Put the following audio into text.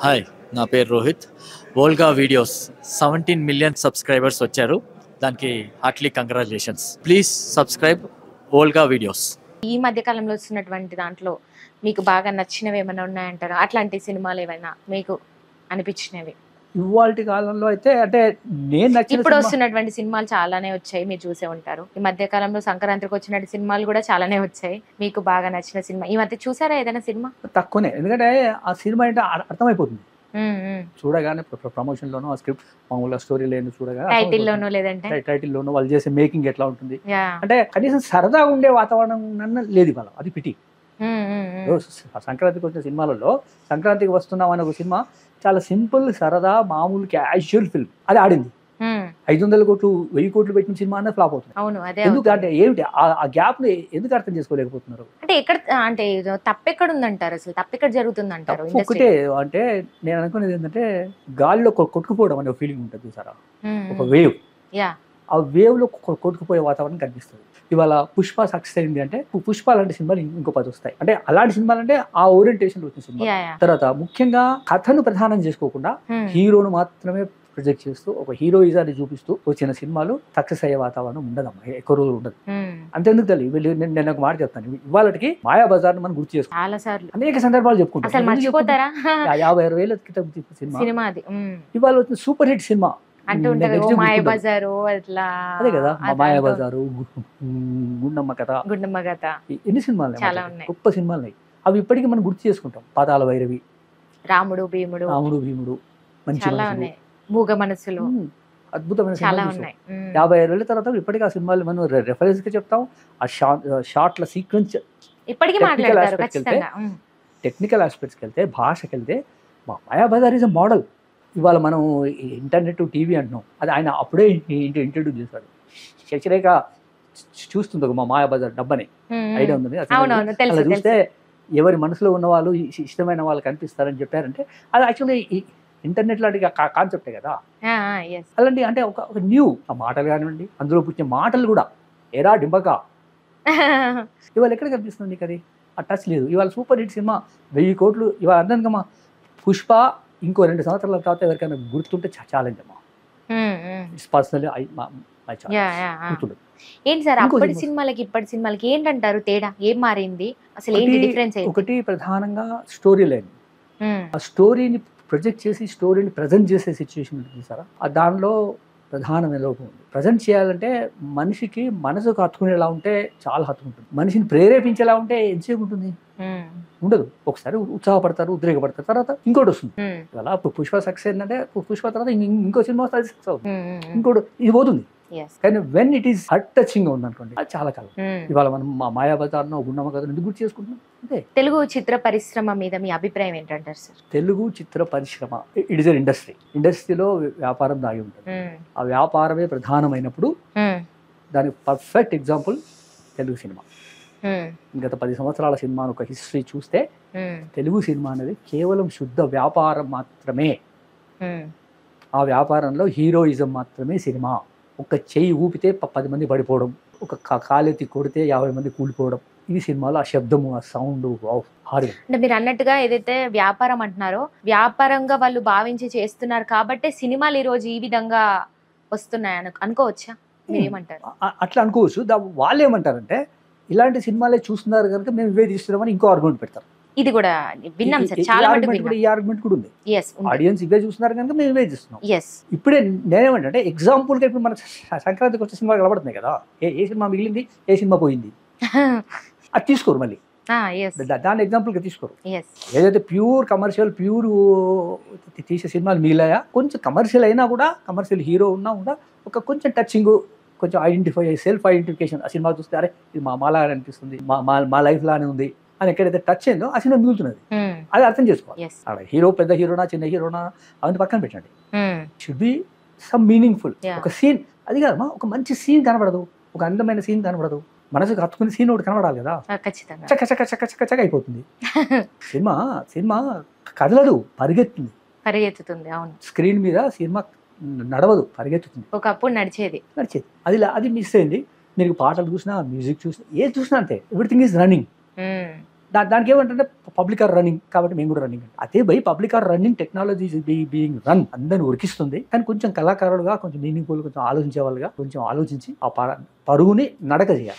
Hi, నా పేరు Rohit. Volga videos 17 million subscribers వచ్చారు. దానికి Hartley congratulations. Please subscribe Volga videos. ఈ మధ్య కాలంలో వస్తున్నటువంటి దాంట్లో మీకు బాగా నచ్చినవి ఏమైనా ఉన్నాయంటారా? అట్లాంటి సినిమాలు ఏమైనా మీకు అనిపించినవి? ఇవాల్టి కాలంలో అయితే అంటే నేను నచ్చిన ఇప్పుడు సినిమా వస్తున్నటువంటి సినిమాలు చాలానే వచ్చాయి, మీరు చూసే ఉంటారు. ఈ మధ్య కాలంలో సంక్రాంతికి వచ్చినటువంటి సినిమాలు కూడా చాలానే వచ్చాయి. మీకు బాగా నచ్చిన సినిమా ఈ మధ్య చూసారా ఏదైనా సినిమా? తక్కువనే, ఎందుకంటే ఆ సినిమా అంటే అర్థమైపోతుంది ఉమ్. చూడగానే. ప్రమోషన్లోనూ ఆ స్క్రిప్ట్ మామూలుగా స్టోరీ లేని చూడగానే టైటిల్ లోనో లేదంటే టైటిల్లోనూ వాళ్ళు చేసే మేకింగ్ ఎట్లా ఉంటుంది యా. అంటే కనీసం సరదాగా ఉండే వాతావరణం అన్న లేదు ఇవాళ. అది పిటి. సంక్రాంతికి వచ్చిన సినిమాలలో సంక్రాంతికి వస్తున్నాం అనే ఒక సినిమా చాలా సింపుల్, సరదా, మామూలు క్యాజువల్ ఫిల్మ్. అది ఆడింది. 500 కోట్లు 1000 కోట్లు పెట్టిన సినిమా అనేది ఫ్లాప్ అవుతుంది. అవును, అదే ఎందుకు అంటే ఏమిటి ఆ గ్యాప్ ని ఎందుకు అర్థం చేసుకోలేకపోతున్నారు? అంటే ఎక్కడ అంటే తప్పెక్కడ ఉందంటారు? అసలు తప్పెక్కడ జరుగుతుంది అంటారు? ఒకటే అంటే నేను అనుకునేది ఏంటంటే గాలిలో కొట్టుకుపోవడం అనే ఫీలింగ్ ఉంటుంది చూసారా, ఒక వేవ్. ఆ వేవ్ లో కొట్టుకుపోయే వాతావరణం కనిపిస్తుంది. ఇవాళ పుష్ప సక్సెస్ అయింది అంటే పుష్ప లాంటి సినిమాలు ఇంకో 10 వస్తాయి. అంటే అలాంటి సినిమాలు అంటే ఆ ఓరియంటేషన్ వచ్చిన సినిమా. తర్వాత ముఖ్యంగా కథను ప్రధానం చేసుకోకుండా హీరోను మాత్రమే ప్రొజెక్ట్ చేస్తూ ఒక హీరోయిజాన్ని చూపిస్తూ వచ్చిన సినిమాలు సక్సెస్ అయ్యే వాతావరణం ఉండదమ్మా, ఎక్కువ రోజులు ఉండదు. అంతెందుకు తెలియదు, నేను ఒక మాట చెప్తాను. ఇవాళకి మాయాబజార్ మనం గుర్తు చేసుకుంటాం, చాలా సార్లు అనేక సందర్భాలు చెప్పుకుంటాం. 50-60 వేల క్రితం సినిమా అది. ఇవాళ వచ్చిన సూపర్ హిట్ సినిమా మాయాబజారు, అట్లా అదే కదా, మాయాబజారు, గుండమ్మ కథ, ఎన్ని సినిమాలు, గొప్ప సినిమాలు. అవి ఇప్పటికీ మనం గుర్తు చేసుకుంటాం. పాతాళ భైరవి, రాముడు భీముడు, మంచి మూగ మనసులు, అద్భుతమైన సినిమాలు. 50 ఏళ్ళ తర్వాత ఇప్పటికీ ఆ సినిమాలు మనం రెఫరెన్స్ గా చెప్తాం. ఆ షార్ట్ల సీక్వెన్స్ ఇప్పటికీ మాట్లాడతారు. టెక్నికల్ ఆస్పెక్ట్స్కి వెళ్తే, భాషకి వెళ్తే మాయాబజార్ ఈజ్ అ మోడల్. ఇవాళ మనం ఇంటర్నెట్, టీవీ అంటున్నాం, అది ఆయన అప్పుడే ఇంట్రడ్యూస్ చేశాడు. శశిరేఖ చూస్తుంది ఒక మా మాయాబజార్ డబ్బని, ఐడియా ఉంది అలా చూస్తే ఎవరి మనసులో ఉన్న వాళ్ళు ఇష్టమైన వాళ్ళు కనిపిస్తారని చెప్పారంటే అది యాక్చువల్లీ ఇంటర్నెట్ లాంటి కాన్సెప్టే కదా. అలాంటి అంటే ఒక న్యూ ఆ మాటలు కానివ్వండి, అందులో పుట్టిన మాటలు కూడా ఎరా డింబకా ఇవాళ ఎక్కడ కనిపిస్తుంది నీకు? అది ఆ టచ్ లేదు. ఇవాళ సూపర్ హిట్ సినిమా 1000 కోట్లు ఇవాళ అర్థంకమ్మా. పుష్ప ఇంకో 2 సంవత్సరాల తర్వాత ఎవరికైనా గుర్తుంటే ఛాలెంజ్ అమ్మా. ఇట్స్ పర్సనల్లీ గుర్తుండదు. ఏంటి సార్ అప్పటి సినిమాలకి ఇప్పటి సినిమాలకి ఏంటంటారు తేడా? ఏం మారింది అసలు? ఏంటి డిఫరెన్స్? ఒకటి ప్రధానంగా స్టోరీ లైన్. ఆ స్టోరీని ప్రొజెక్ట్ చేసి స్టోరీని ప్రజెంట్ చేసే సిచ్యువేషన్ ఉంటుంది సార్. దానిలో ప్రధానమైన లోపం ఉంది. ప్రజెంట్ చేయాలంటే మనిషికి మనసుకు హత్తుకునేలా ఉంటే చాలా హత్తుకుంటుంది. మనిషిని ప్రేరేపించేలా ఉంటే ఎంతసేపు ఉంటుంది? ఉండదు. ఒకసారి ఉత్సాహపడతారు, ఉద్రేకపడతారు, తర్వాత ఇంకోటి వస్తుంది. అలా పుష్ప సక్సెస్ ఏంటంటే పుష్ప తర్వాత ఇంకో సినిమా వస్తుంది, సక్సెస్ అవుతుంది, ఇంకోటి ఇది పోతుంది. కానీ when it is heart touching గా ఉంది అనుకోండి, అది చాలా కాలం. ఇవాళ మనం మాయాబజార్ గుండమ్మ కథ ఎందుకు గుర్తు చేసుకుంటున్నాం అంటే. తెలుగు చిత్ర పరిశ్రమ మీద మీ అభిప్రాయం ఏంటంటారు సార్? తెలుగు చిత్ర పరిశ్రమ ఇట్ ఇస్ అన్ ఇండస్ట్రీ. ఇండస్ట్రీలో వ్యాపారం దాగి ఉంటుంది. ఆ వ్యాపారమే ప్రధానమైనప్పుడు దానికి పర్ఫెక్ట్ ఎగ్జాంపుల్ తెలుగు సినిమా. గత 10 సంవత్సరాల సినిమా ఒక హిస్టరీ చూస్తే తెలుగు సినిమా అనేది కేవలం శుద్ధ వ్యాపారం మాత్రమే. ఆ వ్యాపారంలో హీరోయిజం మాత్రమే సినిమా. ఒక చెయ్యి ఊపితే 10 మంది పడిపోవడం, ఒక కాలెత్తి కొడితే 50 మంది కూలిపోవడం, ఇది సినిమాలో ఆ శబ్దము, ఆ సౌండ్. అంటే మీరు అన్నట్టుగా ఏదైతే వ్యాపారం అంటున్నారో, వ్యాపారంగా వాళ్ళు భావించి చేస్తున్నారు కాబట్టి సినిమాలు ఈ రోజు ఈ విధంగా వస్తున్నాయి అనుకోవచ్చా? మీరేమంటారు? అట్లా అనుకోవచ్చు. వాళ్ళు ఏమంటారంటే ఇలాంటి సినిమాలే చూస్తున్నారు కనుక మేము ఇవే తీస్తున్నామని ఇంకో ఆర్గ్యుమెంట్ పెడతారు. ఇది కూడా విన్నాం సార్, చాలా ఈ ఆర్గ్యుమెంట్ కూడా ఉంది. ఆడియన్స్ ఇవే చూస్తున్నారు కనుక మేము ఇవే చూస్తున్నాం. ఇప్పుడే నేనేమంటే ఎగ్జాంపుల్ గా ఇప్పుడు మన సంక్రాంతికి వచ్చే సినిమా కనబడుతున్నాయి కదా, ఏ సినిమా మిగిలింది, ఏ సినిమా పోయింది, అది తీసుకోరు. మళ్ళీ దాన్ని ఎగ్జాంపుల్ గా తీసుకోరు. ఏదైతే ప్యూర్ కమర్షియల్ ప్యూర్ తీసే సినిమాలు మిగిలాయా, కొంచెం కమర్షియల్ అయినా కూడా, కమర్షియల్ హీరో ఉన్నా కూడా ఒక కొంచెం టచింగ్, కొంచెం ఐడెంటిఫై, సెల్ఫ్ ఐడెంటిఫికేషన్. ఆ సినిమా చూస్తే అరే ఇది మాలాగా అనిపిస్తుంది, మా లైఫ్ లానే ఉంది అని ఎక్కడైతే టచ్ అయిందో ఆ సినిమా మిగులుతున్నది. అది అర్థం చేసుకోవాలి. అక్కడ హీరో పెద్ద హీరోనా చిన్న హీరోనా అవన్నీ పక్కన పెట్టండి. Should be some meaningful. ఒక సీన్, అది కాదమ్మా, ఒక మంచి సీన్ కనబడదు, ఒక అందమైన సీన్ కనబడదు, మనసుకు హత్తుకునే సీన్ ఒకటి కనబడాలి కదా. చక్క చక్క చక్క చక్క చక్క అయిపోతుంది సినిమా కదలదు, పరిగెత్తుతుంది. అవును, స్క్రీన్ మీద సినిమా నడవదు, పరిగెత్తుతుంది. ఒకప్పుడు నడిచేది. అది మిస్ అయింది. మీరు పాటలు చూసినా, మ్యూజిక్ చూసినా, ఏది చూసినా అంతే. Everything is running. దానికి ఏమంటే పబ్లిక్ ఆర్ రన్నింగ్ కాబట్టి మేము కూడా రన్నింగ్. అదే by public or running technology being run అందరిని ఉరికిస్తుంది. కానీ కొంచెం కళాకారులుగా కొంచెం మీనింగ్ఫుల్ కొంచెం ఆలోచించే వాళ్ళుగా కొంచెం ఆలోచించి ఆ పరుగుని నడక చేయాలి.